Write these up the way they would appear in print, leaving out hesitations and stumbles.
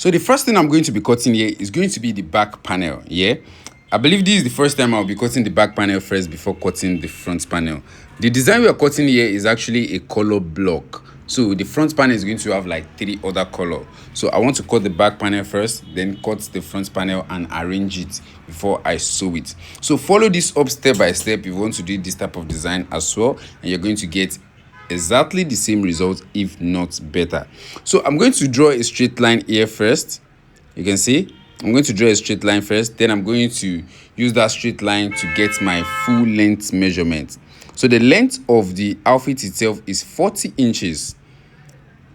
So the first thing I'm going to be cutting here is going to be the back panel. Yeah, I believe this is the first time I'll be cutting the back panel first before cutting the front panel. The design we are cutting here is actually a color block. So the front panel is going to have like 3 other colors. So I want to cut the back panel first, then cut the front panel and arrange it before I sew it. So follow this up step by step if you want to do this type of design as well, and you're going to get exactly the same result, if not better. So I'm going to draw a straight line here first. You can see I'm going to draw a straight line first, then I'm going to use that straight line to get my full length measurement. So the length of the outfit itself is 40 inches.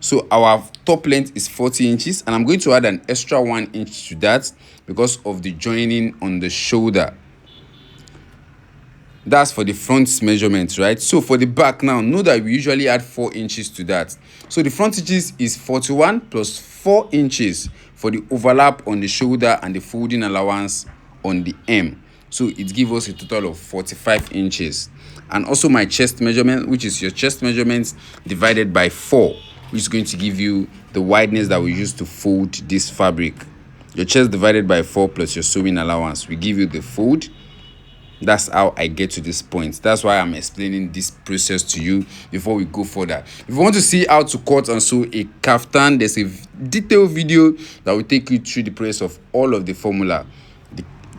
So our top length is 40 inches, and I'm going to add an extra 1 inch to that because of the joining on the shoulder. That's for the front measurement, right? So for the back now, know that we usually add 4 inches to that. So the front inches is 41 plus 4 inches for the overlap on the shoulder and the folding allowance on the hem. So it gives us a total of 45 inches. And also my chest measurement, which is your chest measurements divided by 4, which is going to give you the wideness that we use to fold this fabric. Your chest divided by 4 plus your sewing allowance will give you the fold. That's how I get to this point. That's why I'm explaining this process to you before we go further. If you want to see how to cut and sew a kaftan, there's a detailed video that will take you through the process of all of the formula.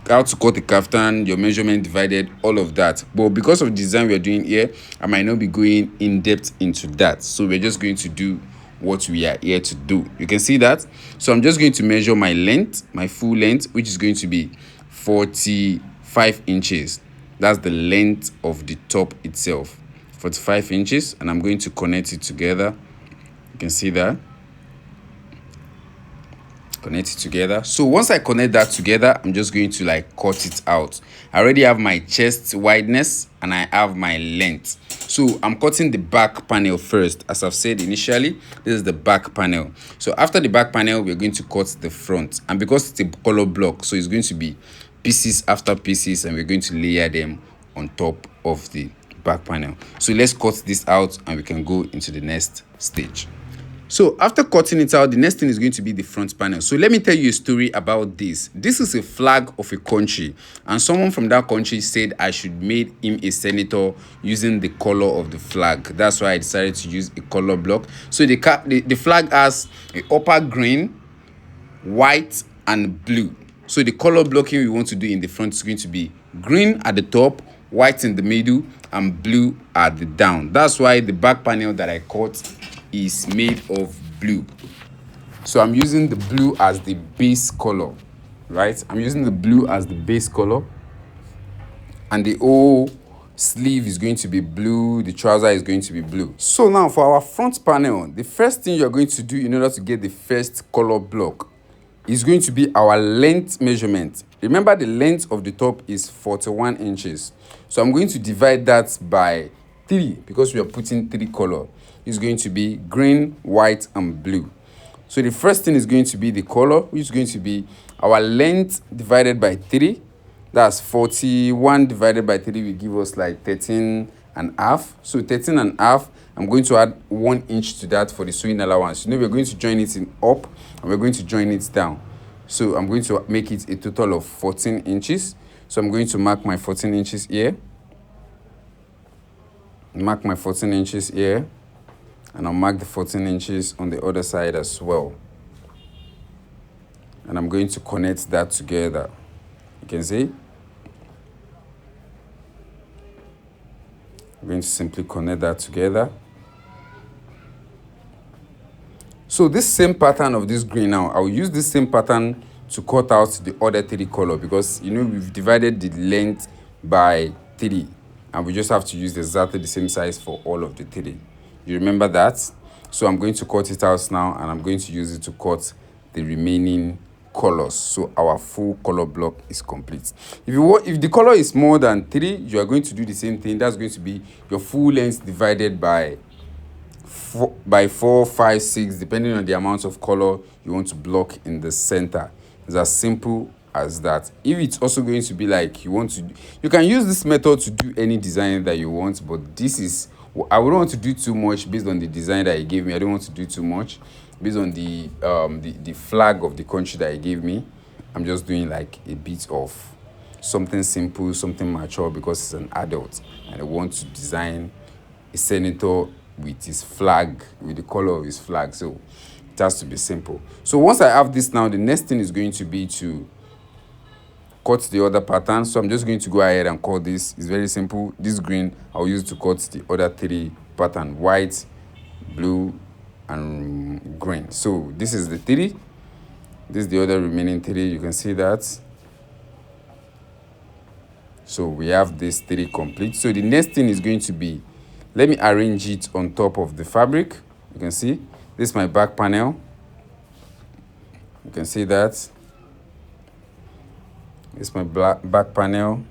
How to cut a kaftan, your measurement divided, all of that. But because of the design we're doing here, I might not be going in depth into that. So we're just going to do what we are here to do. You can see that. So I'm just going to measure my length, my full length, which is going to be 45 inches. That's the length of the top itself, 45 inches, and I'm going to connect it together. You can see that. Connect it together. So once I connect that together, I'm just going to like cut it out. I already have my chest wideness and I have my length. So I'm cutting the back panel first. As I've said initially, this is the back panel. So after the back panel, we're going to cut the front, and because it's a color block, so it's going to be pieces after pieces, and we're going to layer them on top of the back panel. So let's cut this out and we can go into the next stage. So after cutting it out, the next thing is going to be the front panel. So let me tell you a story about this. This is a flag of a country, and someone from that country said I should make him a senator using the color of the flag. That's why I decided to use a color block. So the flag has a upper green, white, and blue. So the color blocking we want to do in the front is going to be green at the top, white in the middle, and blue at the down. That's why the back panel that I cut is made of blue. So I'm using the blue as the base color, right? I'm using the blue as the base color, and the whole sleeve is going to be blue, the trouser is going to be blue. So now for our front panel, the first thing you're going to do in order to get the first color block is going to be our length measurement. Remember, the length of the top is 41 inches. So I'm going to divide that by 3 because we are putting 3 color. It's going to be green, white, and blue. So the first thing is going to be the color, which is going to be our length divided by 3. That's 41 divided by 3 will give us like 13 and a half. So 13 and a half, I'm going to add 1 inch to that for the sewing allowance. You know, we're going to join it in up and we're going to join it down. So I'm going to make it a total of 14 inches. So I'm going to mark my 14 inches here. Mark my 14 inches here. And I'll mark the 14 inches on the other side as well. And I'm going to connect that together. You can see. I'm going to simply connect that together. So this same pattern of this green now, I'll use this same pattern to cut out the other 3 color, because you know we've divided the length by 3 and we just have to use exactly the same size for all of the 3. You remember that? So I'm going to cut it out now, and I'm going to use it to cut the remaining colors. So our full color block is complete. If the color is more than 3, you are going to do the same thing. That's going to be your full length divided by 4, 5, 6, depending on the amount of color you want to block in the center. It's as simple as that. If it's also going to be like you can use this method to do any design that you want, but this is, I wouldn't want to do too much based on the design that he gave me. I don't want to do too much. based on the flag of the country that he gave me. I'm just doing like a bit of something simple, something mature, because he's an adult and I want to design a senator with his flag, with the color of his flag. So it has to be simple. So once I have this now, the next thing is going to be to cut the other pattern. So I'm just going to go ahead and cut this. It's very simple. This green I'll use to cut the other three pattern: white, blue, and green. So this is the three. This is the other remaining three. You can see that. So we have this three complete. So the next thing is going to be, let me arrange it on top of the fabric. You can see this is my back panel. You can see that. This is my back panel.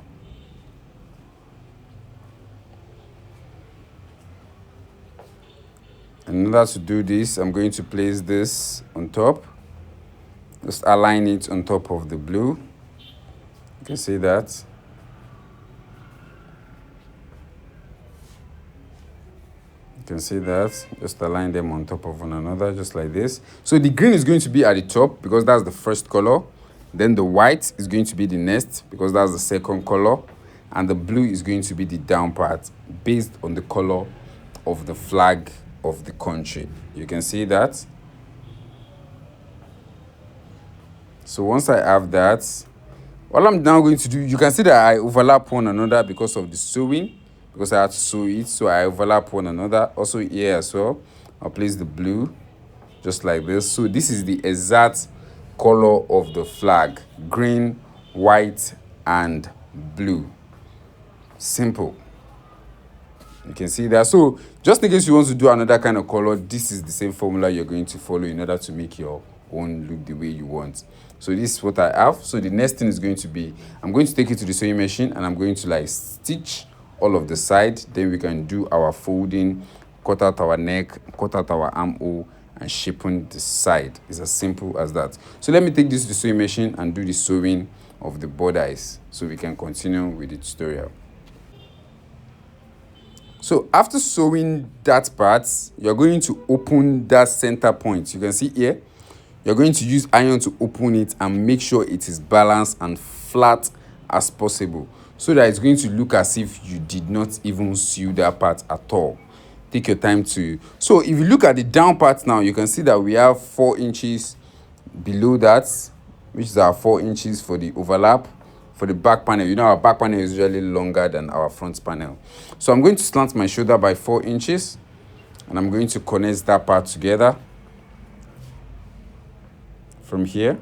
And in order to do this, I'm going to place this on top. Just align it on top of the blue. You can see that. You can see that. Just align them on top of one another, just like this. So the green is going to be at the top because that's the first color. Then the white is going to be the next because that's the second color. And the blue is going to be the down part based on the color of the flag of the country. You can see that. So once I have that, what I'm now going to do, you can see that I overlap one another because of the sewing, because I had to sew it. So I overlap one another. Also here as well, I'll place the blue just like this. So this is the exact color of the flag: green, white, and blue. Simple. You can see that. So just in case you want to do another kind of color, this is the same formula you're going to follow in order to make your own look the way you want. So this is what I have. So the next thing is going to be, I'm going to take it to the sewing machine and I'm going to like stitch all of the side. Then we can do our folding, cut out our neck, cut out our armhole, and shapen the side. It's as simple as that. So let me take this to the sewing machine and do the sewing of the bodice so we can continue with the tutorial. So after sewing that part, you're going to open that center point. You can see here, you're going to use iron to open it and make sure it is balanced and flat as possible, so that it's going to look as if you did not even sew that part at all. Take your time to. So if you look at the down part now, you can see that we have 4 inches below that, which is our 4 inches for the overlap. For the back panel, you know our back panel is usually longer than our front panel. So I'm going to slant my shoulder by 4 inches and I'm going to connect that part together from here.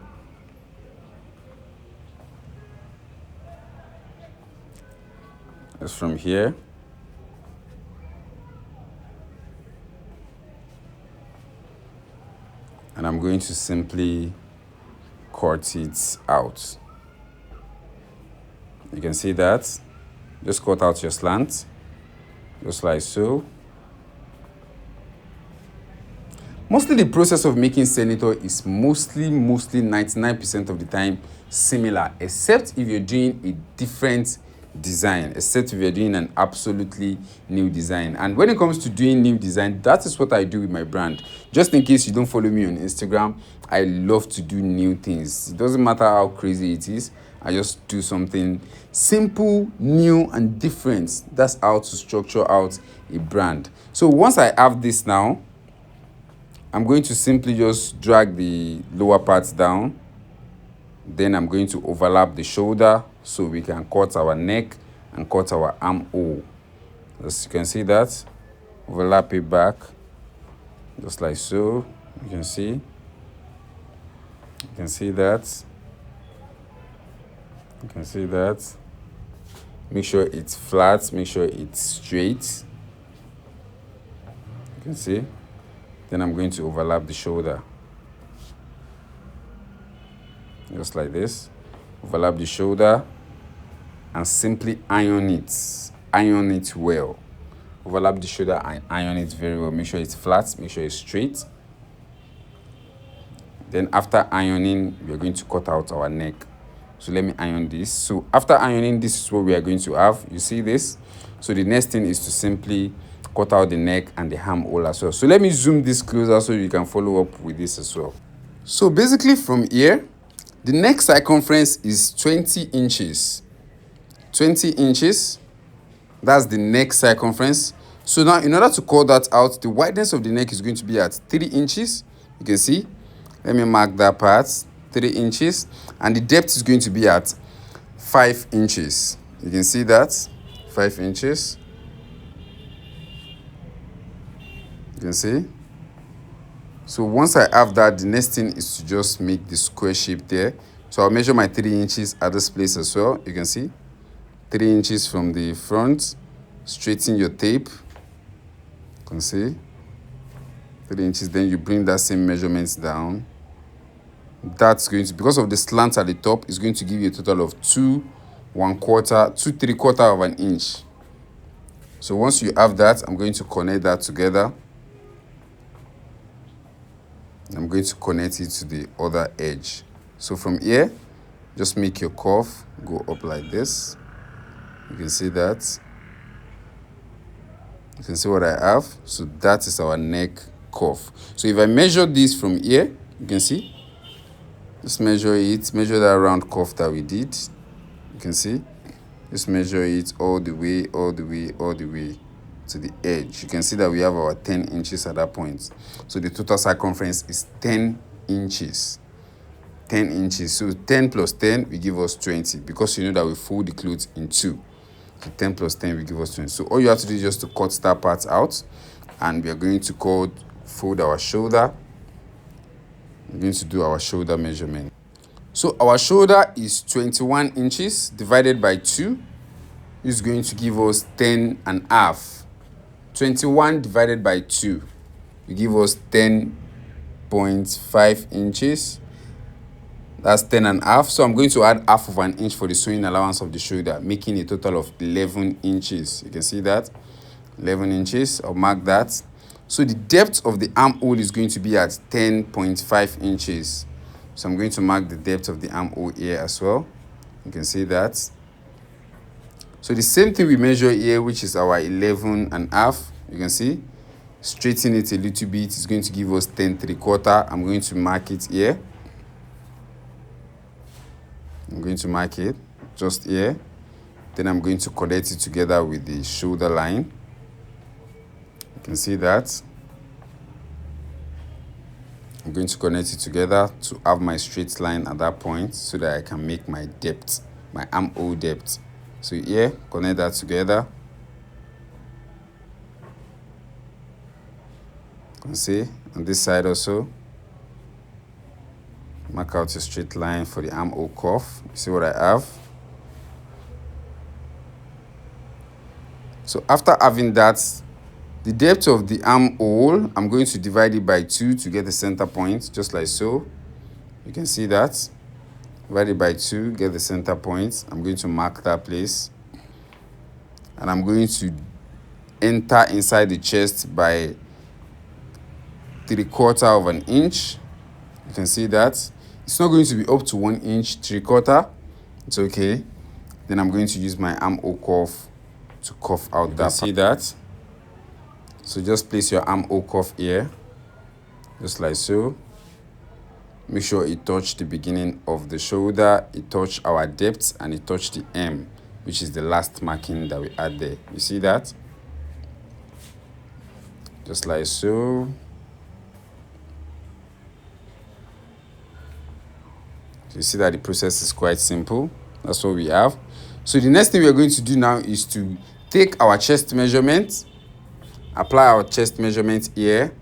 That's from here. And I'm going to simply cut it out. You can see that. Just cut out your slant, just like so. Mostly the process of making senator is mostly 99% of the time similar, except if you're doing a different design, except if you're doing an absolutely new design. And when it comes to doing new design, that is what I do with my brand. Just in case you don't follow me on Instagram, I love to do new things. It doesn't matter how crazy it is. I just do something simple, new, and different. That's how to structure out a brand. So once I have this now, I'm going to simply just drag the lower parts down. Then I'm going to overlap the shoulder so we can cut our neck and cut our armhole. As you can see that, overlap it back, just like so. You can see. You can see that. You can see that. Make sure it's flat, make sure it's straight. You can see. Then I'm going to overlap the shoulder. Just like this. Overlap the shoulder and simply iron it. Iron it well. Overlap the shoulder and iron it very well. Make sure it's flat, make sure it's straight. Then after ironing, we are going to cut out our neck. So let me iron this. So after ironing, this is what we are going to have. You see this? So the next thing is to simply cut out the neck and the armhole as well. So let me zoom this closer so you can follow up with this as well. So basically from here, the neck circumference is 20 inches. 20 inches, that's the neck circumference. So now in order to call that out, the wideness of the neck is going to be at 3 inches. You can see, let me mark that part, 3 inches, and the depth is going to be at 5 inches. You can see that, 5 inches. You can see. So once I have that, the next thing is to just make the square shape there. So I'll measure my 3 inches at this place as well. You can see 3 inches from the front. Straighten your tape. You can see 3 inches. Then you bring that same measurements down. That's going to, because of the slant at the top, it's going to give you a total of 2 3/4 of an inch. So once you have that, I'm going to connect that together. I'm going to connect it to the other edge. So from here, just make your curve go up like this. You can see that. You can see what I have. So that is our neck curve. So if I measure this from here, you can see. Just measure it. Measure that round curve that we did. You can see. Just measure it all the way, all the way, all the way to the edge. You can see that we have our 10 inches at that point. So the total circumference is 10 inches. 10 inches. So 10 plus 10 will give us 20, because you know that we fold the clothes in 2. So 10 plus 10 will give us 20. So all you have to do is just to cut that part out, and we are going to fold our shoulder. We're going to do our shoulder measurement. So our shoulder is 21 inches divided by 2 is going to give us 10.5. 21 divided by 2 will give us 10.5 inches. That's 10.5. So I'm going to add half of an inch for the sewing allowance of the shoulder, making a total of 11 inches. You can see that, 11 inches. I'll mark that. So the depth of the armhole is going to be at 10.5 inches. So I'm going to mark the depth of the armhole here as well. You can see that. So the same thing we measure here, which is our 11.5. You can see, straighten it a little bit. It's going to give us 10 3/4. I'm going to mark it here. I'm going to mark it just here. Then I'm going to connect it together with the shoulder line. You can see that. I'm going to connect it together to have my straight line at that point, so that I can make my depth, my armhole depth. So here, connect that together. You can see on this side also. Mark out a straight line for the armhole curve. You see what I have? So after having that, the depth of the armhole, I'm going to divide it by 2 to get the center point, just like so. You can see that. Divide it by 2, get the center point. I'm going to mark that place. And I'm going to enter inside the chest by 3/4 of an inch. You can see that. It's not going to be up to 1 inch, 3/4. It's okay. Then I'm going to use my armhole curve to curve out that. See that? So just place your armhole curve here, just like so. Make sure it touch the beginning of the shoulder, it touch our depth, and it touch the hem, which is the last marking that we add there. You see that? Just like so. You see that the process is quite simple. That's what we have. So the next thing we are going to do now is to take our chest measurement, apply our chest measurement here,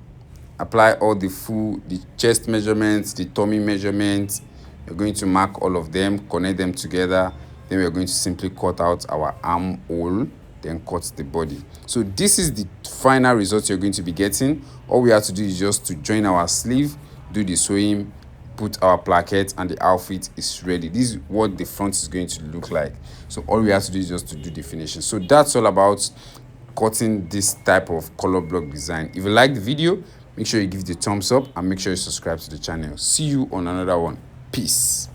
apply all the chest measurements, the tummy measurements. We're going to mark all of them, connect them together. Then we're going to simply cut out our armhole, then cut the body. So this is the final result you're going to be getting. All we have to do is just to join our sleeve, do the sewing, put our placket, and the outfit is ready. This is what the front is going to look like. So all we have to do is just to do the finishing. So that's all about cutting this type of color block design. If you like the video, make sure you give it a thumbs up and make sure you subscribe to the channel. See you on another one. Peace.